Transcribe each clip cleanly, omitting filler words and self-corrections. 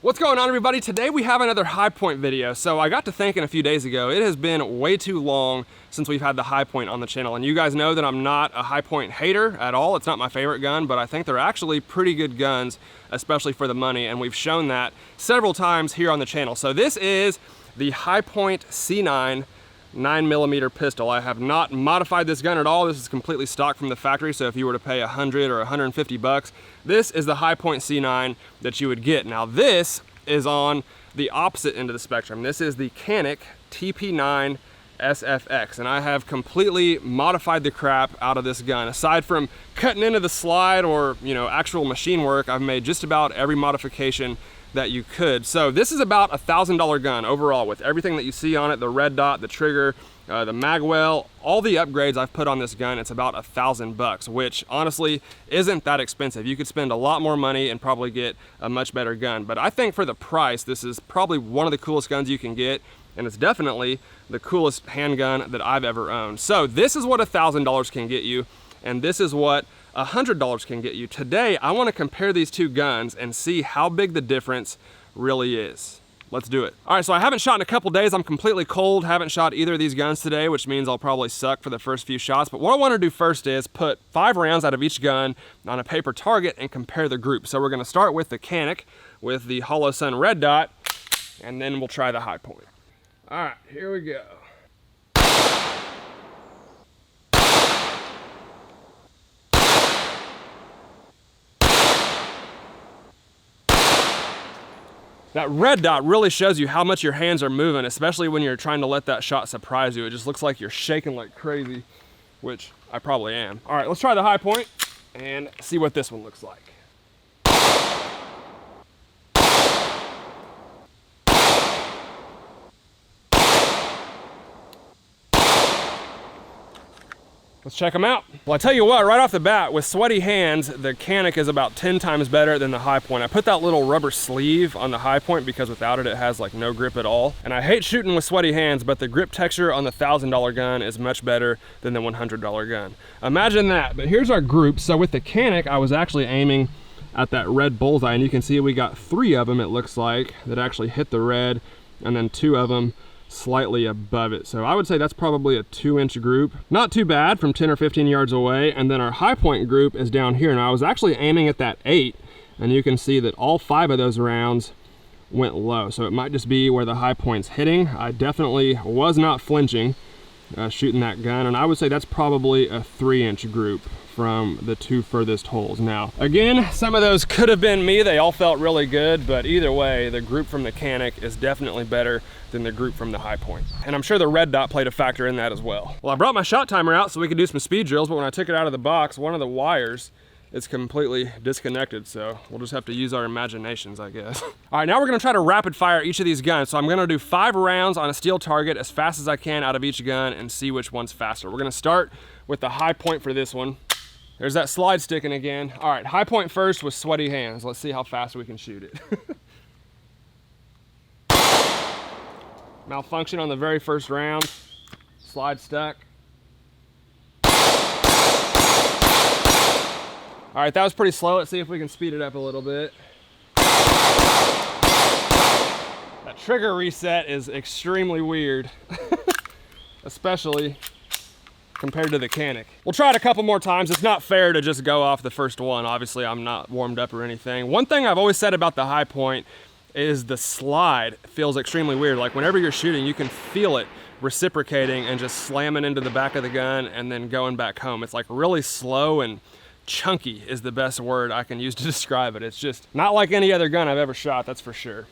What's going on, everybody? Today we have another Hi-Point video. So I got to thinking a few days ago, it has been way too long since we've had the Hi-Point on the channel. And you guys know that I'm not a Hi-Point hater at all. It's not my favorite gun, but I think they're actually pretty good guns, especially for the money. And we've shown that several times here on the channel. So this is the Hi-Point C9 9mm pistol. I have not modified this gun at all. This is completely stock from the factory, so if you were to pay 100 or 150 bucks, this is the Hi-Point C9 that you would get. Now this is on the opposite end of the spectrum. This is the Canik TP9 SFX, and I have completely modified the crap out of this gun. Aside from cutting into the slide or, actual machine work, I've made just about every modification that you could. So this is about $1,000 gun overall, with everything that you see on it, the red dot, the trigger, the magwell, all the upgrades I've put on this gun. It's about $1,000, which honestly isn't that expensive. You could spend a lot more money and probably get a much better gun. But I think for the price, this is probably one of the coolest guns you can get, and it's definitely the coolest handgun that I've ever owned. So this is what $1,000 can get you, and this is what $100 can get you. Today, I want to compare these two guns and see how big the difference really is. Let's do it. All right, so I haven't shot in a couple days. I'm completely cold, haven't shot either of these guns today, which means I'll probably suck for the first few shots. But what I want to do first is put 5 rounds out of each gun on a paper target and compare the group. So we're going to start with the Canik with the Holosun red dot, and then we'll try the Hi-Point. All right, here we go. That red dot really shows you how much your hands are moving, especially when you're trying to let that shot surprise you. It just looks like you're shaking like crazy, which I probably am. All right, let's try the Hi-Point and see what this one looks like. Let's check them out. Well, I tell you what, right off the bat, with sweaty hands, the Canik is about 10 times better than the Hi-Point. I put that little rubber sleeve on the Hi-Point because without it, it has like no grip at all. And I hate shooting with sweaty hands, but the grip texture on the $1,000 gun is much better than the $100 gun. Imagine that. But here's our group. So with the Canik, I was actually aiming at that red bullseye, and you can see we got 3 of them, it looks like, that actually hit the red, and then 2 of them slightly above it. So I would say that's probably a 2-inch group. Not too bad from 10 or 15 yards away. And then our Hi-Point group is down here. Now I was actually aiming at that 8, and you can see that all 5 of those rounds went low. So it might just be where the Hi-Point's hitting. I definitely was not flinching shooting that gun, and I would say that's probably a 3-inch group from the 2 furthest holes. Now, again, some of those could have been me. They all felt really good, but either way, the group from the Canik is definitely better than the group from the Hi-Point. And I'm sure the red dot played a factor in that as well. Well, I brought my shot timer out so we could do some speed drills, but when I took it out of the box, one of the wires is completely disconnected, so we'll just have to use our imaginations, I guess. All right, now we're gonna try to rapid fire each of these guns. So I'm gonna do 5 rounds on a steel target as fast as I can out of each gun and see which one's faster. We're gonna start with the Hi-Point for this one. There's that slide sticking again. All right, Hi-Point first with sweaty hands. Let's see how fast we can shoot it. Malfunction on the very first round. Slide stuck. All right, that was pretty slow. Let's see if we can speed it up a little bit. That trigger reset is extremely weird, especially compared to the Canik. We'll try it a couple more times. It's not fair to just go off the first one. Obviously, I'm not warmed up or anything. One thing I've always said about the Hi-Point is the slide feels extremely weird. Like whenever you're shooting, you can feel it reciprocating and just slamming into the back of the gun and then going back home. It's like really slow and chunky is the best word I can use to describe it. It's just not like any other gun I've ever shot, that's for sure.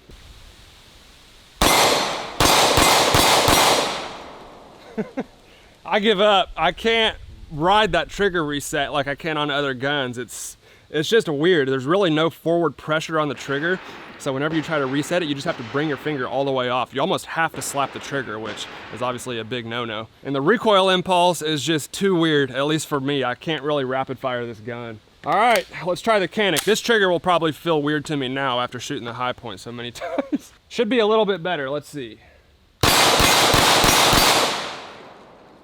I give up. I can't ride that trigger reset like I can on other guns. It's just weird. There's really no forward pressure on the trigger. So whenever you try to reset it, you just have to bring your finger all the way off. You almost have to slap the trigger, which is obviously a big no-no. And the recoil impulse is just too weird, at least for me. I can't really rapid fire this gun. All right, let's try the Canik. This trigger will probably feel weird to me now after shooting the Hi-Point so many times. Should be a little bit better, let's see.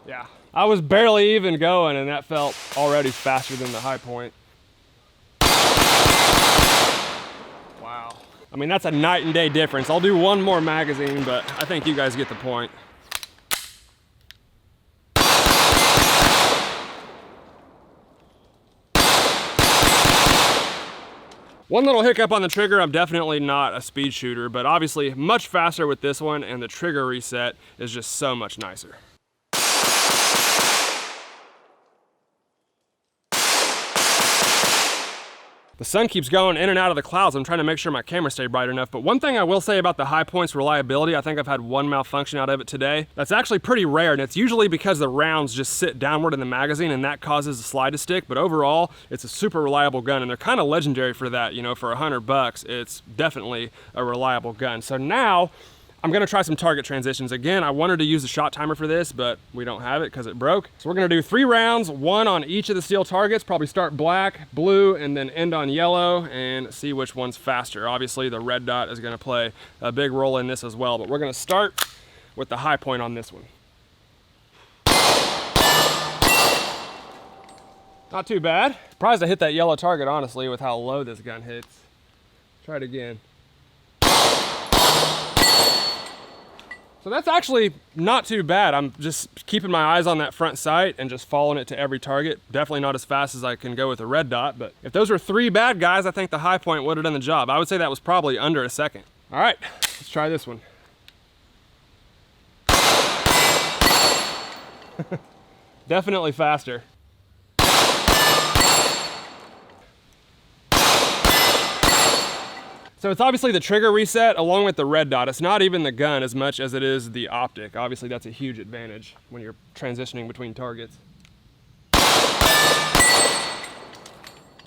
Yeah, I was barely even going and that felt already faster than the Hi-Point. Wow. I mean, that's a night and day difference. I'll do one more magazine, but I think you guys get the point. One little hiccup on the trigger, I'm definitely not a speed shooter, but obviously much faster with this one, and the trigger reset is just so much nicer. The sun keeps going in and out of the clouds. I'm trying to make sure my camera stay bright enough. But one thing I will say about the Hi-Point's reliability, I think I've had one malfunction out of it today. That's actually pretty rare, and it's usually because the rounds just sit downward in the magazine and that causes the slide to stick. But overall, it's a super reliable gun, and they're kind of legendary for that. You know, for $100, it's definitely a reliable gun. So now, I'm gonna try some target transitions. Again, I wanted to use the shot timer for this, but we don't have it because it broke. So we're gonna do 3 rounds, 1 on each of the steel targets, probably start black, blue, and then end on yellow, and see which one's faster. Obviously, the red dot is gonna play a big role in this as well, but we're gonna start with the Hi-Point on this one. Not too bad. Surprised I hit that yellow target, honestly, with how low this gun hits. Try it again. So that's actually not too bad. I'm just keeping my eyes on that front sight and just following it to every target. Definitely not as fast as I can go with a red dot, but if those were 3 bad guys, I think the Hi-Point would have done the job. I would say that was probably under a second. All right, let's try this one. Definitely faster. So it's obviously the trigger reset along with the red dot. It's not even the gun as much as it is the optic. Obviously that's a huge advantage when you're transitioning between targets.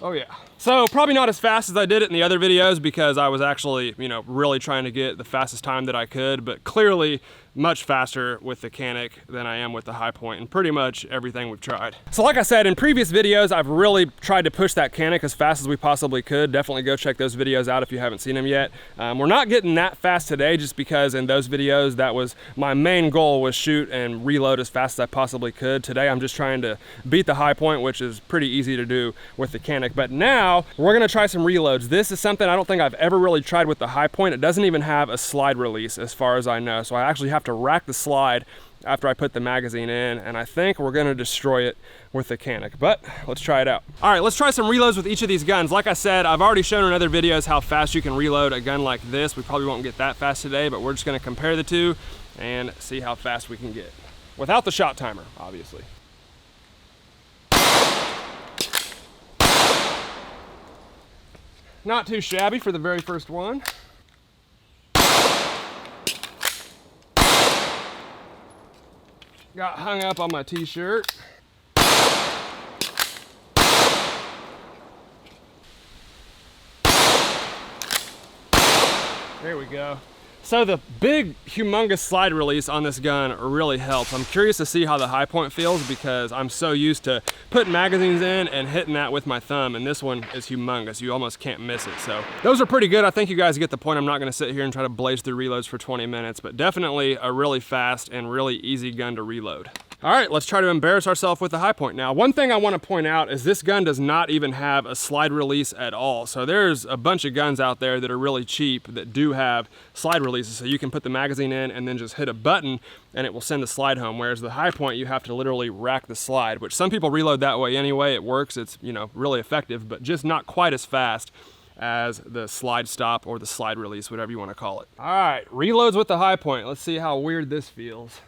Oh yeah. So probably not as fast as I did it in the other videos because I was actually, you know, really trying to get the fastest time that I could, but clearly much faster with the Canik than I am with the Hi-Point and pretty much everything we've tried. So like I said, in previous videos, I've really tried to push that Canik as fast as we possibly could. Definitely go check those videos out if you haven't seen them yet. We're not getting that fast today just because in those videos, that was my main goal, was shoot and reload as fast as I possibly could. Today, I'm just trying to beat the Hi-Point, which is pretty easy to do with the Canik. But now we're gonna try some reloads. This is something I don't think I've ever really tried with the Hi-Point. It doesn't even have a slide release as far as I know. So I actually have to rack the slide after I put the magazine in, and I think we're gonna destroy it with the Canik, but let's try it out. All right, let's try some reloads with each of these guns. Like I said, I've already shown in other videos how fast you can reload a gun like this. We probably won't get that fast today, but we're just gonna compare the two and see how fast we can get. Without the shot timer, obviously. Not too shabby for the very first one. Got hung up on my t-shirt. There we go. So the big, humongous slide release on this gun really helps. I'm curious to see how the Hi-Point feels because I'm so used to putting magazines in and hitting that with my thumb, and this one is humongous. You almost can't miss it. So those are pretty good. I think you guys get the point. I'm not gonna sit here and try to blaze through reloads for 20 minutes, but definitely a really fast and really easy gun to reload. All right, let's try to embarrass ourselves with the Hi-Point now. One thing I want to point out is this gun does not even have a slide release at all. So there's a bunch of guns out there that are really cheap that do have slide releases. So you can put the magazine in and then just hit a button and it will send the slide home. Whereas the Hi-Point, you have to literally rack the slide, which some people reload that way anyway. It works, it's, you know, really effective, but just not quite as fast as the slide stop or the slide release, whatever you want to call it. All right, reloads with the Hi-Point. Let's see how weird this feels.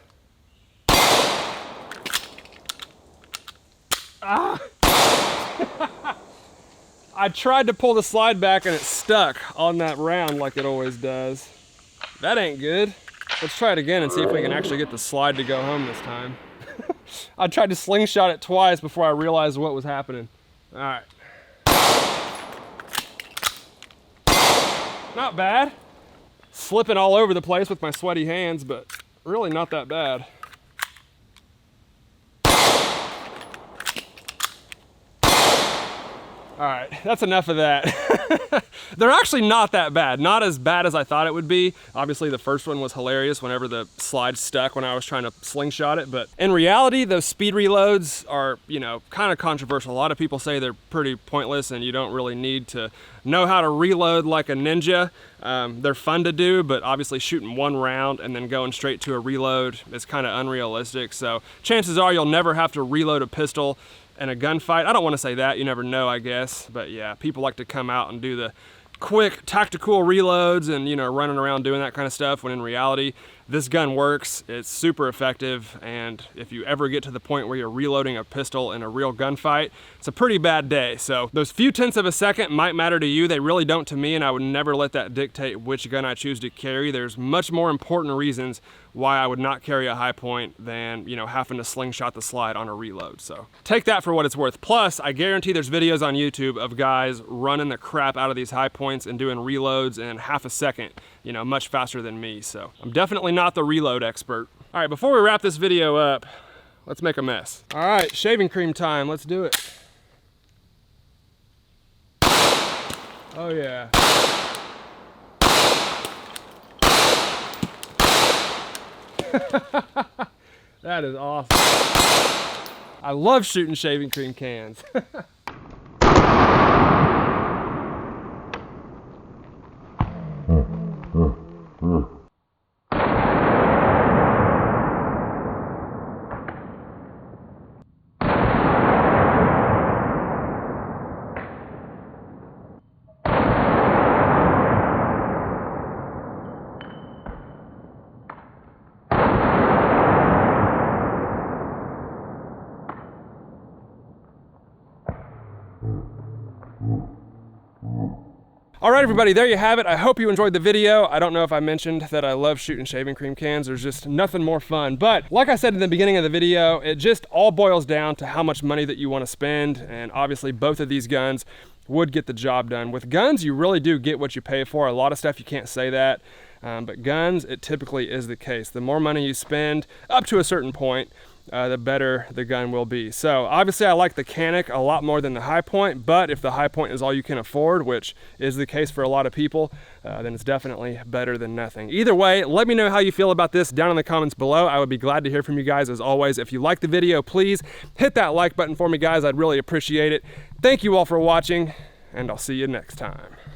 Ah. I tried to pull the slide back and it stuck on that round like it always does. That ain't good. Let's try it again and see if we can actually get the slide to go home this time. I tried to slingshot it twice before I realized what was happening. All right. Not bad. Slipping all over the place with my sweaty hands, but really not that bad. All right, that's enough of that. They're actually not that bad. Not as bad as I thought it would be. Obviously, the first one was hilarious whenever the slide stuck when I was trying to slingshot it. But in reality, those speed reloads are, you know, kind of controversial. A lot of people say they're pretty pointless and you don't really need to know how to reload like a ninja. They're fun to do, but obviously shooting one round and then going straight to a reload is kind of unrealistic. So chances are you'll never have to reload a pistol in a gunfight. I don't want to say that, you never know, I guess, but yeah, people like to come out and do the quick tactical reloads and, you know, running around doing that kind of stuff, when in reality this gun works. It's super effective, and if you ever get to the point where you're reloading a pistol in a real gunfight, it's a pretty bad day. So those few tenths of a second might matter to you. They really don't to me, and I would never let that dictate which gun I choose to carry. There's much more important reasons why I would not carry a high point than, you know, having to slingshot the slide on a reload. So take that for what it's worth. Plus, I guarantee there's videos on YouTube of guys running the crap out of these high points and doing reloads in half a second, you know, much faster than me. So I'm definitely not the reload expert. All right, before we wrap this video up, let's make a mess. All right, shaving cream time, let's do it. Oh yeah. That is awesome. I love shooting shaving cream cans. All right, everybody, there you have it. I hope you enjoyed the video. I don't know if I mentioned that I love shooting shaving cream cans. There's just nothing more fun. But like I said in the beginning of the video, it just all boils down to how much money that you want to spend. And obviously both of these guns would get the job done. With guns, you really do get what you pay for. A lot of stuff you can't say that. But guns, it typically is the case. The more money you spend, up to a certain point, the better the gun will be. So obviously I like the Canik a lot more than the High Point, but if the High Point is all you can afford, which is the case for a lot of people, then it's definitely better than nothing. Either way, let me know how you feel about this down in the comments below. I would be glad to hear from you guys as always. If you like the video, please hit that like button for me, guys. I'd really appreciate it. Thank you all for watching, and I'll see you next time.